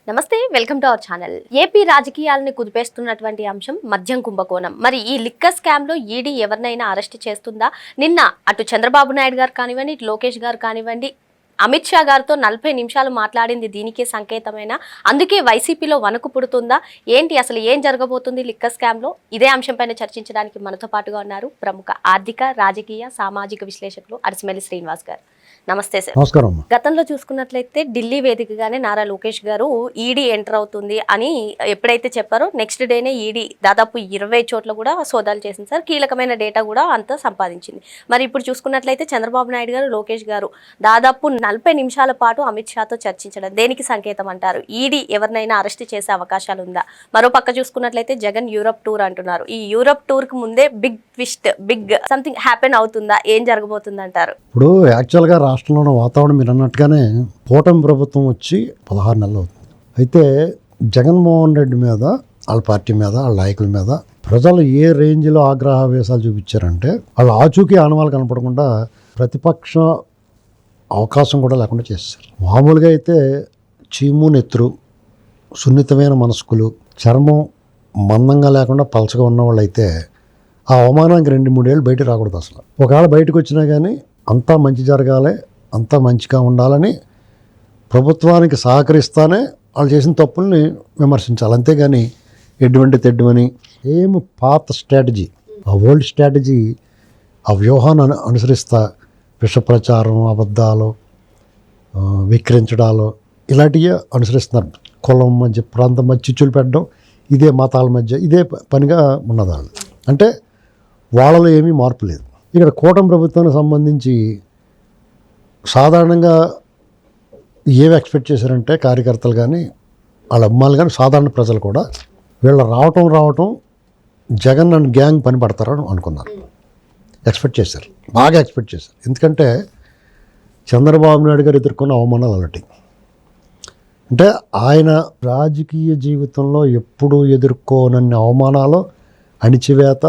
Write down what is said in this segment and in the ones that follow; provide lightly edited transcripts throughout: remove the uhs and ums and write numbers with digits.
నమస్తే, welcome to our channel. AP రాజకీయాలని కుదిపేస్తున్నటువంటి అంశం మద్యం కుంభకోణం. మరి ఈ లిక్కర్ స్కామ్ లో ఈడీ ఎవరినైనా అరెస్ట్ చేస్తుందా? నిన్న అటు చంద్రబాబు నాయుడు గారు కానివ్వండి, ఇటు లోకేష్ గారు కానివ్వండి, అమిత్ షా గారితో 40 నిమిషాలు మాట్లాడింది దీనికే సంకేతమైన. అందుకే వైసీపీలో వణుకు పుడుతుందా ఏంటి, అసలు ఏం జరగబోతుంది లిక్కర్ స్కామ్ లో? ఇదే అంశంపైన చర్చించడానికి మనతో పాటుగా ఉన్నారు ప్రముఖ ఆర్థిక, రాజకీయ, సామాజిక విశ్లేషకులు అరిసిమెల్లి శ్రీనివాస్ గారు. నమస్తే సార్. నమస్కారం. గతంలో చూసుకున్నట్లయితే ఢిల్లీ వేదికగానే నారా లోకేష్ గారు ఈడీ ఎంటర్ అవుతుంది అని ఎప్పుడైతే చెప్పారో నెక్స్ట్ డేనే ఈడీ దాదాపు 20 చోట్ల కూడా సోదాలు చేసింది సార్. కీలకమైన డేటా కూడా అంతా సంపాదించింది. మరి ఇప్పుడు చూసుకున్నట్లయితే చంద్రబాబు నాయుడు గారు, లోకేష్ గారు దాదాపు 40 నిమిషాల పాటు అమిత్ షాతో చర్చించడం దేనికి సంకేతం అంటారు? ఈడీ ఎవరినైనా అరెస్ట్ చేసే అవకాశాలు ఉందా? మరో పక్క చూసుకున్నట్లయితే జగన్ యూరప్ టూర్ అంటున్నారు. ఈ యూరప్ టూర్ కు ముందే big twist, big something happen అవుతుందా? ఏం జరగబోతుంది అంటారు? ఇప్పుడు యాక్చువల్గా రాష్ట్రంలో వాతావరణం మీరు అన్నట్టుగానే కూటమి ప్రభుత్వం వచ్చి 16 నెలలు అవుతుంది. అయితే జగన్మోహన్ రెడ్డి మీద, వాళ్ళ పార్టీ మీద, వాళ్ళ నాయకుల మీద ప్రజలు ఏ రేంజ్లో ఆగ్రహావేశాలు చూపించారంటే వాళ్ళు ఆచూకీ ఆనవాళ్ళు కనపడకుండా ప్రతిపక్ష అవకాశం కూడా లేకుండా చేశారు. మామూలుగా అయితే చీము, నెత్తురు, సున్నితమైన మనస్కులు, చర్మం మందంగా లేకుండా పలచగా ఉన్నవాళ్ళు అయితే ఆ అవమానానికి 2-3 ఏళ్ళు బయటకు రాకూడదు. అసలు ఒకవేళ బయటకు వచ్చినా కానీ అంతా మంచి జరగాలి, అంతా మంచిగా ఉండాలని ప్రభుత్వానికి సహకరిస్తానే వాళ్ళు చేసిన తప్పుల్ని విమర్శించాలి. అంతేగాని ఎటువంటి తెడ్డుమని ఏమి పాత స్ట్రాటజీ, ఆ ఓల్డ్ స్ట్రాటజీ, ఆ వ్యూహాన్ని అనుసరిస్తా విష ప్రచారం, అబద్ధాలు, విక్రించడాలు ఇలాంటివి అనుసరిస్తున్నారు. కులం మధ్య, ప్రాంతం మధ్య చిచ్చులు పెట్టడం, ఇదే మతాల మధ్య ఇదే పనిగా ఉన్నది వాళ్ళు. అంటే వాళ్ళలో ఏమీ మార్పు లేదు. ఇక్కడ కూటమి ప్రభుత్వానికి సంబంధించి సాధారణంగా ఏమి ఎక్స్పెక్ట్ చేశారంటే కార్యకర్తలు కానీ, వాళ్ళ అమ్మాయిలు కానీ, సాధారణ ప్రజలు కూడా వీళ్ళు రావటం జగన్ అండ్ గ్యాంగ్ పని పడతారని అనుకున్నారు, ఎక్స్పెక్ట్ చేశారు, బాగా ఎక్స్పెక్ట్ చేశారు. ఎందుకంటే చంద్రబాబు నాయుడు గారు ఎదుర్కొన్న అవమానాలు అలాంటి. అంటే ఆయన రాజకీయ జీవితంలో ఎప్పుడూ ఎదుర్కోనన్ని అవమానాలు, అణిచివేత,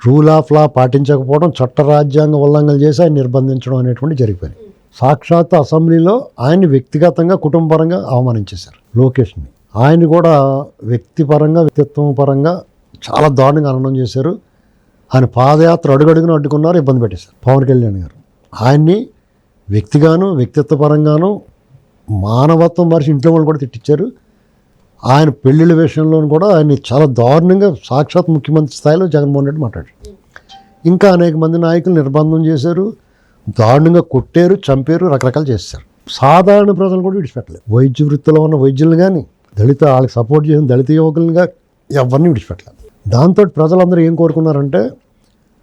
రూల్ ఆఫ్ లా పాటించకపోవడం, చట్ట రాజ్యాంగ ఉల్లంఘనలు చేసి ఆయన నిర్బంధించడం అనేటువంటి జరిగిపోయింది. సాక్షాత్ అసెంబ్లీలో ఆయన్ని వ్యక్తిగతంగా, కుటుంబపరంగా అవమానించేశారు లోకేష్ని. ఆయన కూడా వ్యక్తిపరంగా, వ్యక్తిత్వం పరంగా చాలా దారుణంగా అనడం చేశారు. ఆయన పాదయాత్ర అడుగడుగును అడ్డుకున్నారు, ఇబ్బంది పెట్టేశారు పవన్ కళ్యాణ్ గారు. ఆయన్ని వ్యక్తిగాను, వ్యక్తిత్వపరంగాను, మానవత్వం మరిచి ఇంట్లో వాళ్ళు కూడా తిట్టించారు. ఆయన పెళ్ళిళ్ళ విషయంలో కూడా ఆయన్ని చాలా దారుణంగా సాక్షాత్ ముఖ్యమంత్రి స్థాయిలో జగన్మోహన్ రెడ్డి మాట్లాడారు. ఇంకా అనేక మంది నాయకులు నిర్బంధం చేశారు, దారుణంగా కొట్టారు, చంపారు, రకరకాలు చేశారు. సాధారణ ప్రజలు కూడా విడిచిపెట్టలేదు. వైద్య వృత్తిలో ఉన్న వైద్యులు కానీ, వాళ్ళకి సపోర్ట్ చేసిన దళిత యువకులను కానీ ఎవరిని విడిచిపెట్టలేదు. దాంతో ప్రజలందరూ ఏం కోరుకున్నారంటే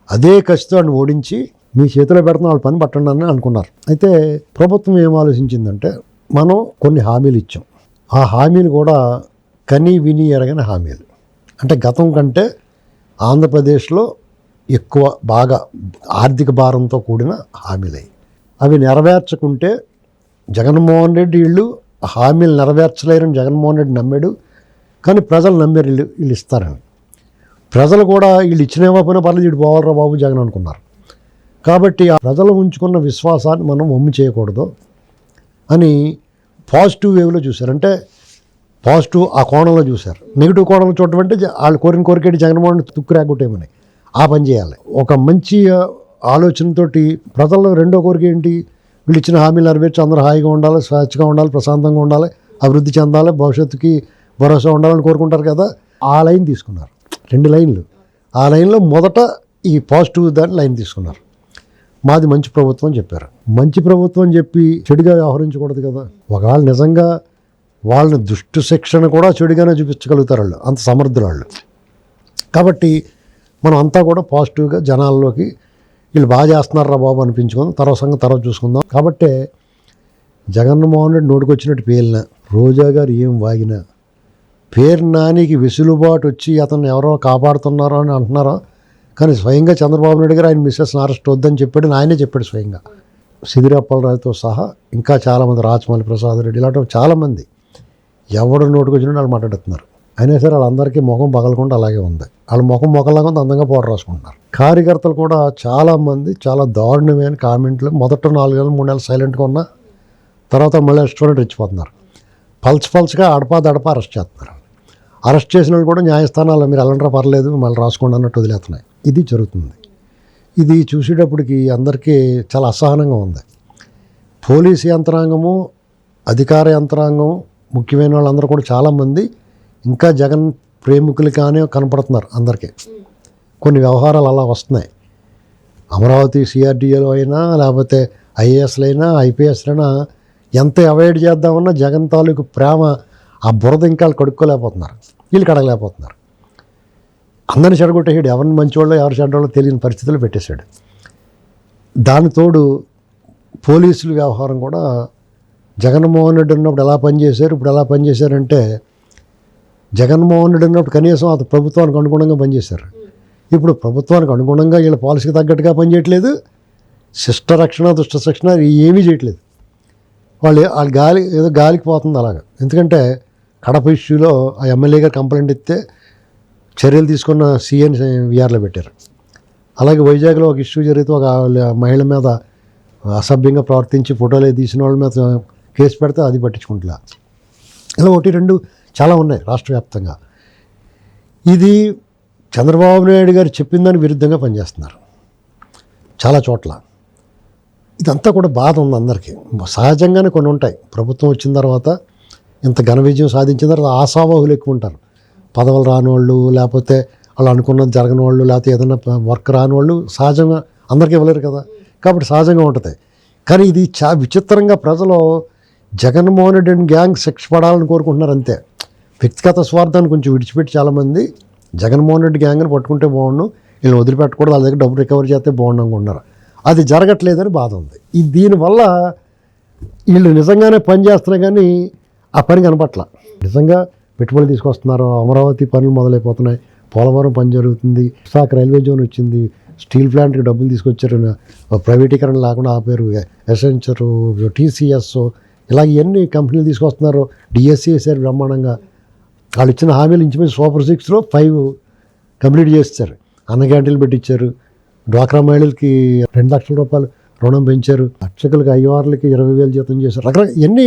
అదే కసితో ఆయన ఓడించి మీ చేతిలో పెడుతున్న వాళ్ళ పని పట్టండి అని అనుకున్నారు. అయితే ప్రభుత్వం ఏం ఆలోచించిందంటే మనం కొన్ని హామీలు ఇచ్చాం, ఆ హామీలు కూడా కని విని ఎరగని హామీలు. అంటే గతం కంటే ఆంధ్రప్రదేశ్లో ఎక్కువ బాగా ఆర్థిక భారంతో కూడిన హామీలు అవి నెరవేర్చకుంటే జగన్మోహన్ రెడ్డి వీళ్ళు హామీలు నెరవేర్చలేరని జగన్మోహన్ రెడ్డి నమ్మాడు. కానీ ప్రజలు నమ్మారు వీళ్ళు ఇస్తారని. ప్రజలు కూడా వీళ్ళు ఇచ్చినేమో పైన పర్లేదు, వీడు పోవాలరా బాబు జగన్ అనుకున్నారు. కాబట్టి ఆ ప్రజలు ఉంచుకున్న విశ్వాసాన్ని మనం వమ్ము చేయకూడదు అని పాజిటివ్ వేవ్లో చూశారు. అంటే పాజిటివ్ ఆ కోణంలో చూశారు. నెగిటివ్ కోణంలో చూడటం అంటే వాళ్ళు కోరిన కోరికేటి జగన్మోహన్ తుక్కు రాకుంటేమని ఆ పని చేయాలి. ఒక మంచి ఆలోచనతోటి ప్రజల్లో రెండో కోరిక ఏంటి, వీళ్ళు ఇచ్చిన హామీలు నెరవేర్చి అందరూ హాయిగా ఉండాలి, స్వేచ్ఛగా ఉండాలి, ప్రశాంతంగా ఉండాలి, అభివృద్ధి చెందాలి, భవిష్యత్తుకి భరోసా ఉండాలని కోరుకుంటారు కదా. ఆ లైన్ తీసుకున్నారు, 2 లైన్లు. ఆ లైన్లో మొదట ఈ పాజిటివ్ దాన్ని లైన్ తీసుకున్నారు. మాది మంచి ప్రభుత్వం అని చెప్పారు. మంచి ప్రభుత్వం అని చెప్పి చెడుగా వ్యవహరించకూడదు కదా. ఒకవేళ నిజంగా వాళ్ళని దుష్టు శిక్షణ కూడా చెడుగానే చూపించగలుగుతారు వాళ్ళు, అంత సమర్థులు వాళ్ళు. కాబట్టి మనం అంతా కూడా పాజిటివ్గా జనాల్లోకి వీళ్ళు బాగా చేస్తున్నారా బాబు అనిపించుకుందాం, తర్వాత సంగతి తర్వాత చూసుకుందాం. కాబట్టి జగన్మోహన్ రెడ్డి నోటికి వచ్చినట్టు పేలినా, రోజా గారు ఏం వాగినా, పేరు నానికి వెసులుబాటు వచ్చి అతన్ని ఎవరో కాపాడుతున్నారో అని అంటున్నారో, కానీ స్వయంగా చంద్రబాబు నాయుడు గారు ఆయన మిస్సెస్ని అరెస్ట్ వద్దని చెప్పాడు, ఆయనే చెప్పాడు స్వయంగా. సిదిరప్పలరావుతో సహా ఇంకా చాలామంది, రాచమల్లి ప్రసాద్ రెడ్డి, ఇలాంటి చాలామంది ఎవడు నోటుకు వచ్చినట్టు వాళ్ళు మాట్లాడుతున్నారు. అయినా సరే వాళ్ళందరికీ ముఖం పగలకుండా అలాగే ఉంది. వాళ్ళ మొక్కలాగా ఉంది, అందంగా పౌడర్ రాసుకుంటున్నారు. కార్యకర్తలు కూడా చాలామంది చాలా దారుణమైన కామెంట్లు, మొదట 4 నెలలు 3 నెలలు సైలెంట్గా ఉన్నా తర్వాత మళ్ళీ రెస్టారెంట్ రెచ్చిపోతున్నారు. పల్స్గా అడపా అరెస్ట్ చేస్తున్నారు. అరెస్ట్ చేసిన వాళ్ళు కూడా న్యాయస్థానాల్లో మీరు వెళ్ళంటారా పర్లేదు మళ్ళీ రాసుకోండి అన్నట్టు వదిలేస్తున్నాయి. ఇది జరుగుతుంది. ఇది చూసేటప్పటికి అందరికీ చాలా అసహనంగా ఉంది. పోలీసు యంత్రాంగము, అధికార యంత్రాంగం, ముఖ్యమైన వాళ్ళందరూ కూడా చాలామంది ఇంకా జగన్ ప్రేమికులుగానే కనపడుతున్నారు అందరికీ. కొన్ని వ్యవహారాలు అలా వస్తున్నాయి. అమరావతి సిఆర్డీఏలో అయినా లేకపోతే ఐఏఎస్లు అయినా ఐపీఎస్లైనా ఎంత అవాయిడ్ చేద్దామన్నా జగన్ తాలూకు ప్రేమ ఆ బురద ఇంకా కడుక్కోలేకపోతున్నారు, వీళ్ళు కడగలేకపోతున్నారు. అందరిని చెడగొట్టేసాడు. ఎవరిని మంచివాళ్ళో ఎవరు చెడ్డవాళ్ళో తెలియని పరిస్థితులు పెట్టేశాడు. దానితోడు పోలీసుల వ్యవహారం కూడా జగన్మోహన్ రెడ్డి ఉన్నప్పుడు ఎలా పనిచేశారు, ఇప్పుడు ఎలా పనిచేశారంటే జగన్మోహన్ రెడ్డి ఉన్నప్పుడు కనీసం అది ప్రభుత్వానికి అనుగుణంగా పనిచేశారు. ఇప్పుడు ప్రభుత్వానికి అనుగుణంగా వీళ్ళ పాలసీకి తగ్గట్టుగా పనిచేయట్లేదు. శిష్ట రక్షణ దుష్ట శిక్షణ ఏమీ చేయట్లేదు. వాళ్ళు ఏదో గాలికి పోతుంది అలాగా. ఎందుకంటే కడప ఇష్యూలో ఆ ఎమ్మెల్యే గారు కంప్లైంట్ ఇస్తే చర్యలు తీసుకున్న సీఎన్ విఆర్లో పెట్టారు. అలాగే వైజాగ్లో ఒక ఇష్యూ జరిగితే ఒక మహిళ మీద అసభ్యంగా ప్రవర్తించి ఫోటోలు తీసిన వాళ్ళ మీద కేసు పెడితే అది పట్టించుకుంటున్నా. ఇలా ఒకటి రెండు చాలా ఉన్నాయి రాష్ట్ర వ్యాప్తంగా. ఇది చంద్రబాబు నాయుడు గారు చెప్పిన దానికి విరుద్ధంగా పనిచేస్తున్నారు చాలా చోట్ల. ఇదంతా కూడా బాధ ఉంది అందరికీ. సహజంగానే కొన్ని ఉంటాయి. ప్రభుత్వం వచ్చిన తర్వాత ఇంత ఘన విజయం సాధించిన తర్వాత ఆశావాహులు ఎక్కువ ఉంటారు. పదవులు రానివాళ్ళు, లేకపోతే వాళ్ళు అనుకున్నది జరగని వాళ్ళు, లేకపోతే ఏదైనా వర్క్ రాని వాళ్ళు సహజంగా అందరికీ ఇవ్వలేరు కదా, కాబట్టి సహజంగా ఉంటుంది. కానీ ఇది విచిత్రంగా ప్రజలు జగన్మోహన్ రెడ్డి గ్యాంగ్ శిక్ష పడాలని కోరుకుంటున్నారు అంతే. వ్యక్తిగత స్వార్థాన్ని కొంచెం విడిచిపెట్టి చాలామంది జగన్మోహన్ రెడ్డి గ్యాంగ్ని పట్టుకుంటే బాగుండు, వీళ్ళని వదిలిపెట్టకూడదు, వాళ్ళ దగ్గర డబ్బు రికవరీ చేస్తే బాగుండు అనుకుంటున్నారు. అది జరగట్లేదని బాధ ఉంది. దీనివల్ల వీళ్ళు నిజంగానే పని చేస్తున్నారు కానీ ఆ పని కనపట్ల. నిజంగా పెట్టుబడులు తీసుకొస్తున్నారు, అమరావతి పనులు మొదలైపోతున్నాయి, పోలవరం పని జరుగుతుంది, విశాఖ రైల్వే జోన్ వచ్చింది, స్టీల్ ప్లాంట్కి డబ్బులు తీసుకొచ్చారు, ప్రైవేటీకరణ లేకుండా ఆపారు, ఎసెంచరు, టీసీఎస్, ఇలాగ ఎన్ని కంపెనీలు తీసుకొస్తున్నారు. డిఎస్సీ వేసారు బ్రహ్మాండంగా. వాళ్ళు ఇచ్చిన హామీలు ఇంచుమించు సూపర్ 6లో 5 కంప్లీట్ చేస్తారు. అన్న క్యాంటీన్లు పెట్టించారు, డ్వాక్రా మహిళలకి 2 లక్షల రూపాయలు రుణం పెంచారు, అర్చకులకి అయ్యవార్లకి 20,000 జీతం చేశారు. రకరకాల ఇవన్నీ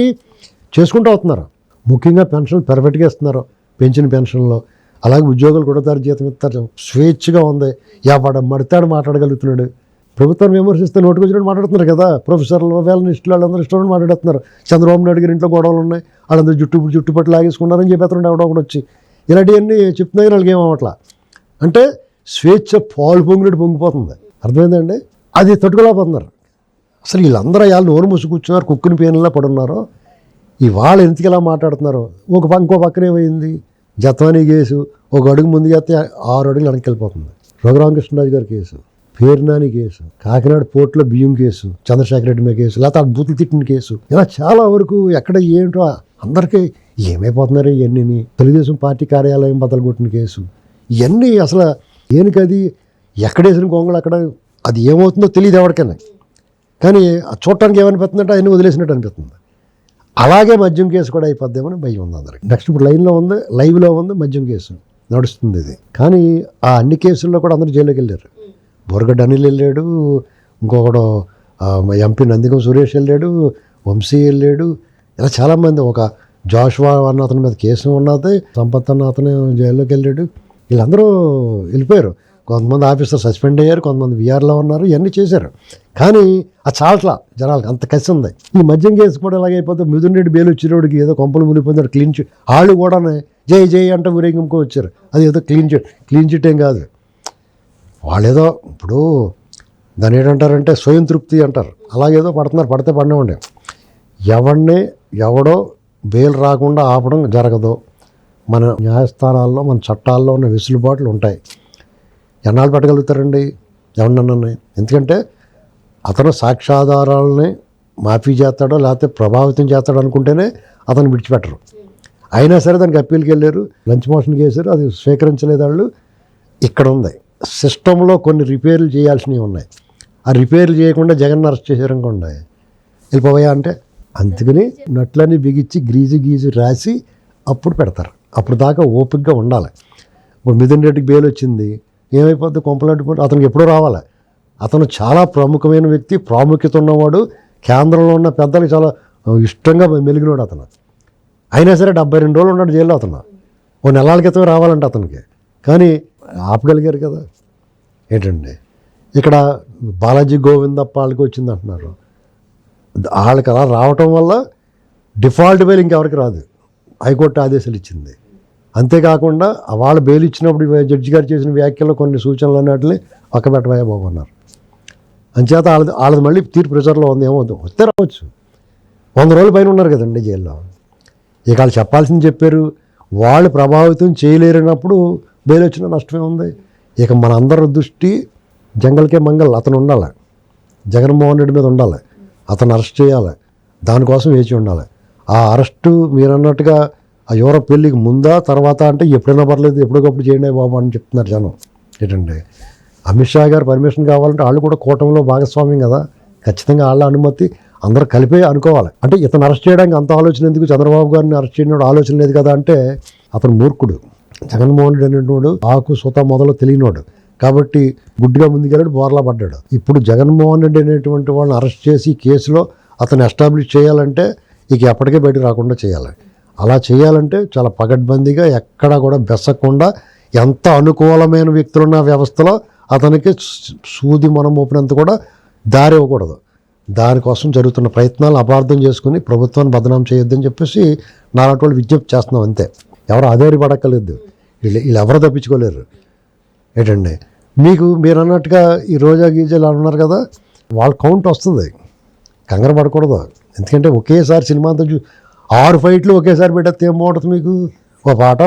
చేసుకుంటూ అవుతున్నారు. ముఖ్యంగా పెన్షన్లు పెర్ఫెక్ట్గా ఇస్తున్నారు, పెంచిన పెన్షన్లో. అలాగే ఉద్యోగులు కూడా జీతం ఇస్తారు, స్వేచ్ఛగా ఉంది. ఎవడ మడతాడు మాట్లాడగలుగుతున్నాడు. ప్రభుత్వాన్ని విమర్శిస్తే నోటుకు వచ్చినట్టు మాట్లాడుతున్నారు కదా. ప్రొఫెసర్లు, వేలనిస్టులు వాళ్ళందరూ ఇష్టం మాట్లాడుతున్నారు. చంద్రబాబు నాయుడు గారి ఇంట్లో గొడవలు ఉన్నాయి, వాళ్ళందరూ జుట్టుపట్టు లాగేసుకున్నారని చెప్పేస్తున్నాడు ఎవడో కూడా వచ్చి. ఇలాంటివన్నీ చెప్తున్నాయి, వాళ్ళకి ఏమవట్లా. అంటే స్వేచ్ఛ పాలు పొంగినట్టు పొంగిపోతుంది. అర్థమైందండి? అది తట్టుకోలేకపోతున్నారు. అసలు వీళ్ళందరూ వాళ్ళు నోరు మూసి కూర్చున్నారు, కుక్కుని పేనులా పడున్నారు. ఇవాళ ఎందుకు ఇలా మాట్లాడుతున్నారు? ఇంకో పక్కనే పోయింది జత్వానీ కేసు. ఒక అడుగు ముందు చేస్తే 6 అడుగులు వెనక్కి వెళ్ళిపోతుంది. రఘురామకృష్ణరాజు గారి కేసు, పేర్నాని కేసు, కాకినాడ పోర్టులో బియ్యం కేసు, చంద్రశేఖర రెడ్డి మీద కేసు, లేకపోతే బూతులు తిట్టిన కేసు, ఇలా చాలా వరకు ఎక్కడ ఏంటో అందరికీ ఏమైపోతున్నారు ఇవన్నీ. తెలుగుదేశం పార్టీ కార్యాలయం బదలుగొట్టిన కేసు, ఇవన్నీ అసలు దేనికది ఎక్కడేసిన గొంగళి అక్కడ అది ఏమవుతుందో తెలియదు ఎవరికైనా. కానీ చూడటానికి ఏమనిపిస్తుందంటే అవన్నీ వదిలేసినట్టు అనిపిస్తుంది. అలాగే మద్యం కేసు కూడా అయిపోద్దామని భయం ఉంది అందరికి. నెక్స్ట్ ఇప్పుడు లైవ్లో ఉంది మద్యం కేసు నడుస్తుంది ఇది. కానీ ఆ అన్ని కేసుల్లో కూడా అందరూ జైల్లోకి వెళ్ళారు. బోరగడ్డ అనిల్ వెళ్ళాడు, ఇంకొకడు ఎంపీ నందిగం సురేష్ వెళ్ళాడు, వంశీ వెళ్ళాడు, ఇలా చాలామంది. ఒక జాషువా అన్న అతని మీద కేసు ఉన్నది, సంపత్ అన్న అతను జైల్లోకి వెళ్ళాడు. వీళ్ళందరూ వెళ్ళిపోయారు. కొంతమంది ఆఫీసర్ సస్పెండ్ అయ్యారు, కొంతమంది విఆర్లో ఉన్నారు, ఇవన్నీ చేశారు. కానీ ఆ చాలట్లా జనాలకు అంత కసి ఉంది. ఈ మద్యం కేసు కూడా ఎలాగైపోతే మిథున్ రెడ్డి బెయిల్ వచ్చినోడికి ఏదో కొంపలు మునిపోయినారు, క్లీన్ చిట్. వాళ్ళు కూడా జై జై అంటే ఊరేగింపుకో వచ్చారు. అది ఏదో క్లీన్ చిట్ ఏం కాదు. వాళ్ళు ఏదో ఇప్పుడు దాన్ని ఏంటంటారంటే స్వయం తృప్తి అంటారు, అలాగేదో పడుతున్నారు. పడితే పడినవ్వండి. ఎవడో బెయిల్ రాకుండా ఆపడం జరగదు. మన న్యాయస్థానాల్లో మన చట్టాల్లో ఉన్న వెసులుబాట్లు ఉంటాయి. ఎన్నాళ్ళు పెట్టగలుగుతారండి ఎవరినన్నా? ఎందుకంటే అతను సాక్ష్యాధారాలని మాఫీ చేస్తాడో లేకపోతే ప్రభావితం చేస్తాడో అనుకుంటేనే అతను విడిచిపెట్టరు. అయినా సరే దానికి అప్పీల్కి వెళ్ళారు, లంచ్ మోషన్ చేశారు, అది స్వీకరించలేదు వాళ్ళు. ఇక్కడ ఉంది సిస్టంలో కొన్ని రిపేర్లు చేయాల్సినవి ఉన్నాయి. ఆ రిపేర్లు చేయకుండా జగన్ అరెస్ట్ చేశారనుకోండి, వెళ్ళిపోయా అంటే అందుకని నట్లన్నీ బిగించి గీజు రాసి అప్పుడు పెడతారు. అప్పుడు దాకా ఓపికగా ఉండాలి. ఇప్పుడు మిథున్ రెడ్డికి బెయిల్ వచ్చింది, ఏమైపోద్ది? కొంపలాంటి అతనికి ఎప్పుడో రావాలి. అతను చాలా ప్రముఖమైన వ్యక్తి, ప్రాముఖ్యత ఉన్నవాడు, కేంద్రంలో ఉన్న పెద్దలకు చాలా ఇష్టంగా మెలిగినాడు అతను. అయినా సరే 72 రోజులు ఉన్నాడు జైల్లో అతను. ఓ నెలల క్రితం రావాలంటే అతనికి, కానీ ఆపగలిగారు కదా. ఏంటండి ఇక్కడ బాలాజీ గోవిందప్ప వాళ్ళకి వచ్చింది అంటున్నారు. వాళ్ళకి అలా రావటం వల్ల డిఫాల్ట్ బెయిల్ ఇంకెవరికి రాదు, హైకోర్టు ఆదేశాలు ఇచ్చింది. అంతేకాకుండా వాళ్ళ బెయిల్ ఇచ్చినప్పుడు జడ్జి గారు చేసిన వ్యాఖ్యలు కొన్ని సూచనలు అన్నట్లు పక్కబెట్టబోయే బాబు అన్నారు. అంచేత వాళ్ళది మళ్ళీ తీర్పు రిజర్వ్లో ఉంది. ఏమో వస్తే రావచ్చు. 100 రోజుల పైన ఉన్నారు కదండి జైల్లో. ఇక వాళ్ళు చెప్పాల్సింది చెప్పారు. వాళ్ళు ప్రభావితం చేయలేరన్నప్పుడు బెయిల్ వచ్చిన నష్టమే ఉంది. ఇక మనందరి దృష్టి జంగల్కే మంగల్ అతను ఉండాలి, జగన్మోహన్ రెడ్డి మీద ఉండాలి, అతను అరెస్ట్ చేయాలి, దానికోసం వేచి ఉండాలి. ఆ అరెస్టు మీరు అన్నట్టుగా ఆ యూరప్ పెళ్ళికి ముందా తర్వాత అంటే ఎప్పుడైనా పర్లేదు, ఎప్పటికప్పుడు చేయండి బాబు అని చెప్తున్నారు జనం. ఏంటంటే అమిత్ షా గారు పర్మిషన్ కావాలంటే వాళ్ళు కూడా కూటమిలో భాగస్వామ్యం కదా, ఖచ్చితంగా వాళ్ళ అనుమతి అందరూ కలిపే అనుకోవాలి. అంటే ఇతను అరెస్ట్ చేయడానికి అంత ఆలోచన ఎందుకు, చంద్రబాబు గారిని అరెస్ట్ చేయడం ఆలోచన లేదు కదా అంటే అతను మూర్ఖుడు. జగన్మోహన్ రెడ్డి అనేటువంటి ఆకు సుత మొదలు తెలియనోడు కాబట్టి గుడ్డిగా ముందుకెళ్ళాడు, బోర్లా పడ్డాడు. ఇప్పుడు జగన్మోహన్ రెడ్డి అనేటువంటి వాళ్ళని అరెస్ట్ చేసి కేసులో అతను ఎస్టాబ్లిష్ చేయాలంటే ఇక ఎప్పటికే బయట రాకుండా చేయాలి. అలా చేయాలంటే చాలా పగడ్బందీగా ఎక్కడా కూడా బెసకుండా ఎంత అనుకూలమైన వ్యక్తులున్న వ్యవస్థలో అతనికి సూది మనం మోపినంత కూడా దారి ఇవ్వకూడదు. దానికోసం జరుగుతున్న ప్రయత్నాలు అపార్థం చేసుకుని ప్రభుత్వాన్ని బదనాం చేయొద్దని చెప్పేసి నాలాంటి వాళ్ళు విజ్ఞప్తి చేస్తున్నాం. అంతే, ఎవరు ఆధారపడక్కర్లేదు, వీళ్ళు ఎవరు తప్పించుకోలేరు. ఏంటండి మీరు అన్నట్టుగా ఈ రోజా గీజాలు అన్నారు కదా, వాళ్ళ కౌంట్ వస్తుంది, కంగారు పడకూడదు. ఎందుకంటే ఒకేసారి సినిమా అంతా 6 ఫైట్లు ఒకేసారి పెట్టేస్తే ఏం బాగుంటుంది మీకు, ఓ పాట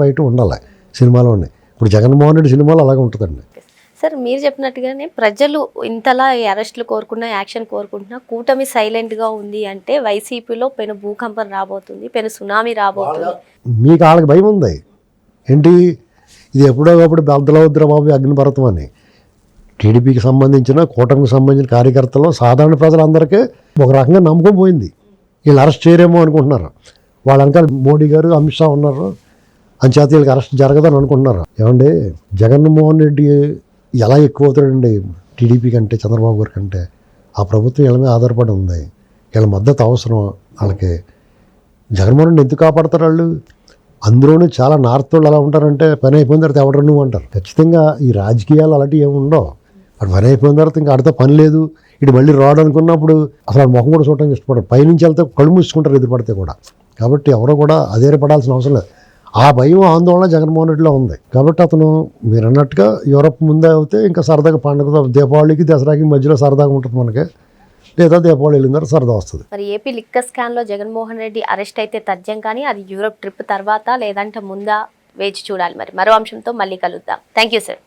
ఫైటు ఉండాలి సినిమాలో ఉన్నాయి. ఇప్పుడు జగన్మోహన్ రెడ్డి సినిమాలో అలాగే ఉంటుందండి. సార్ మీరు చెప్పినట్టుగానే ప్రజలు ఇంతలా అరెస్టులు కోరుకున్నా, యాక్షన్ కోరుకుంటున్నా, కూటమి సైలెంట్గా ఉంది అంటే వైసీపీలో పెను భూకంపం రాబోతుంది, పెను సునామీ రాబోతుంది. మీకు వాళ్ళకి భయం ఉంది ఏంటి, ఇది ఎప్పుడో ఒకప్పుడు బెద్దలవద్దురా బాబు అగ్నిపర్వతం అని. టీడీపీకి సంబంధించిన కూటమికి సంబంధించిన కార్యకర్తలు సాధారణ ప్రజలందరికీ ఒక రకంగా నమ్మకం పోయింది. వీళ్ళు అరెస్ట్ చేయరేమో అనుకుంటున్నారు. వాళ్ళ వెనకాల మోడీ గారు అమిత్ షా ఉన్నారు, అంచేత వీళ్ళకి అరెస్ట్ జరగదని అనుకుంటున్నారు. ఏమండి జగన్మోహన్ రెడ్డి ఎలా ఎక్కువ అవుతాడండి టీడీపీ కంటే, చంద్రబాబు గారి కంటే. ఆ ప్రభుత్వం వీళ్ళ మీద ఆధారపడి ఉంది, వీళ్ళ మద్దతు అవసరం వాళ్ళకి. జగన్మోహన్ రెడ్డి ఎందుకు కాపాడతారు వాళ్ళు? అందులోనూ చాలా నార్త్ వాళ్ళు ఎలా ఉంటారంటే పని అయిపోయిన తర్వాత ఎవడరు నువ్వు అంటారు. ఖచ్చితంగా ఈ రాజకీయాలు అలాంటివి ఏమి ఉండవు. వాడు పని అయిపోయిన తర్వాత ఇంకా ఆడితో పని లేదు, ఇటు మళ్ళీ రాడు అనుకున్నప్పుడు అసలు ముఖం కూడా చూడటానికి ఇష్టపడరు. పైనుంచి వెళ్తే కళ్ళు మూసుకుంటారు ఎదురుపడితే కూడా. కాబట్టి ఎవరో కూడా అధైర్యపడాల్సిన అవసరం లేదు. ఆ భయం ఆందోళన జగన్మోహన్ రెడ్డిలో ఉంది. కాబట్టి అతను మీరు అన్నట్టుగా యూరప్ ముందే అవుతే ఇంకా సరదాగా పండుగ దీపావళికి దసరాకి మధ్యలో సరదాగా ఉంటుంది మనకి, లేదా దీపావళి వెళ్ళిన తర్వాత సరదా వస్తుంది. మరి ఏపీ లిక్కర్ స్కామ్లో జగన్మోహన్ రెడ్డి అరెస్ట్ అయితే తథ్యం, కానీ అది యూరప్ ట్రిప్ తర్వాత లేదంటే ముందా వేచి చూడాలి. మరి మరో అంశంతో మళ్ళీ కలుద్దాం. Thank you sir.